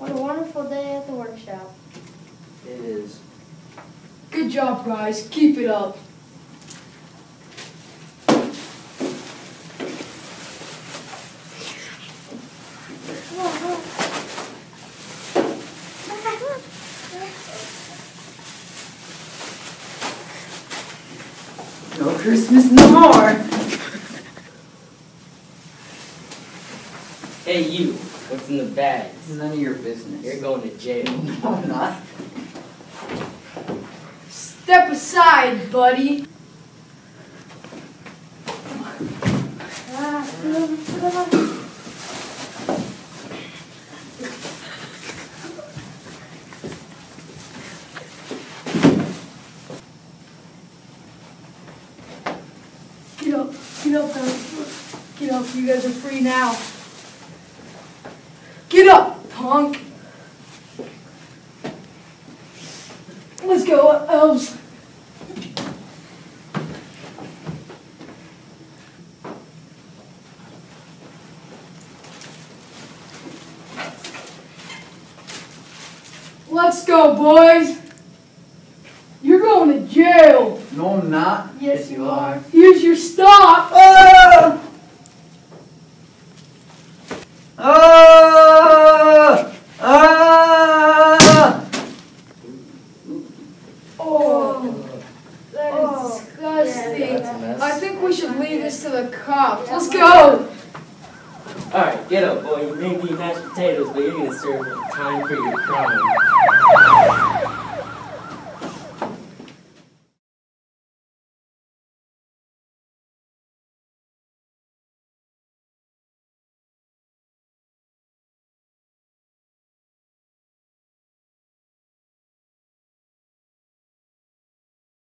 What a wonderful day at the workshop. It is. Good job, guys. Keep it up. No Christmas no more. Hey you, what's in the bags? None of your business. You're going to jail. No, I'm not. Step aside, buddy. Get up, guys. Get up, you guys are free now. Get up, punk. Let's go, elves. Let's go, boys. You're going to jail. No, I'm not. Yes, you are. Here's your stop. Ah! Ah! Ah! Oh, that is disgusting. Yeah, that's a mess. I think we should leave this to the cops. Let's go. Alright, get up, boy. You may be mashed potatoes, but you're gonna serve time for your crime.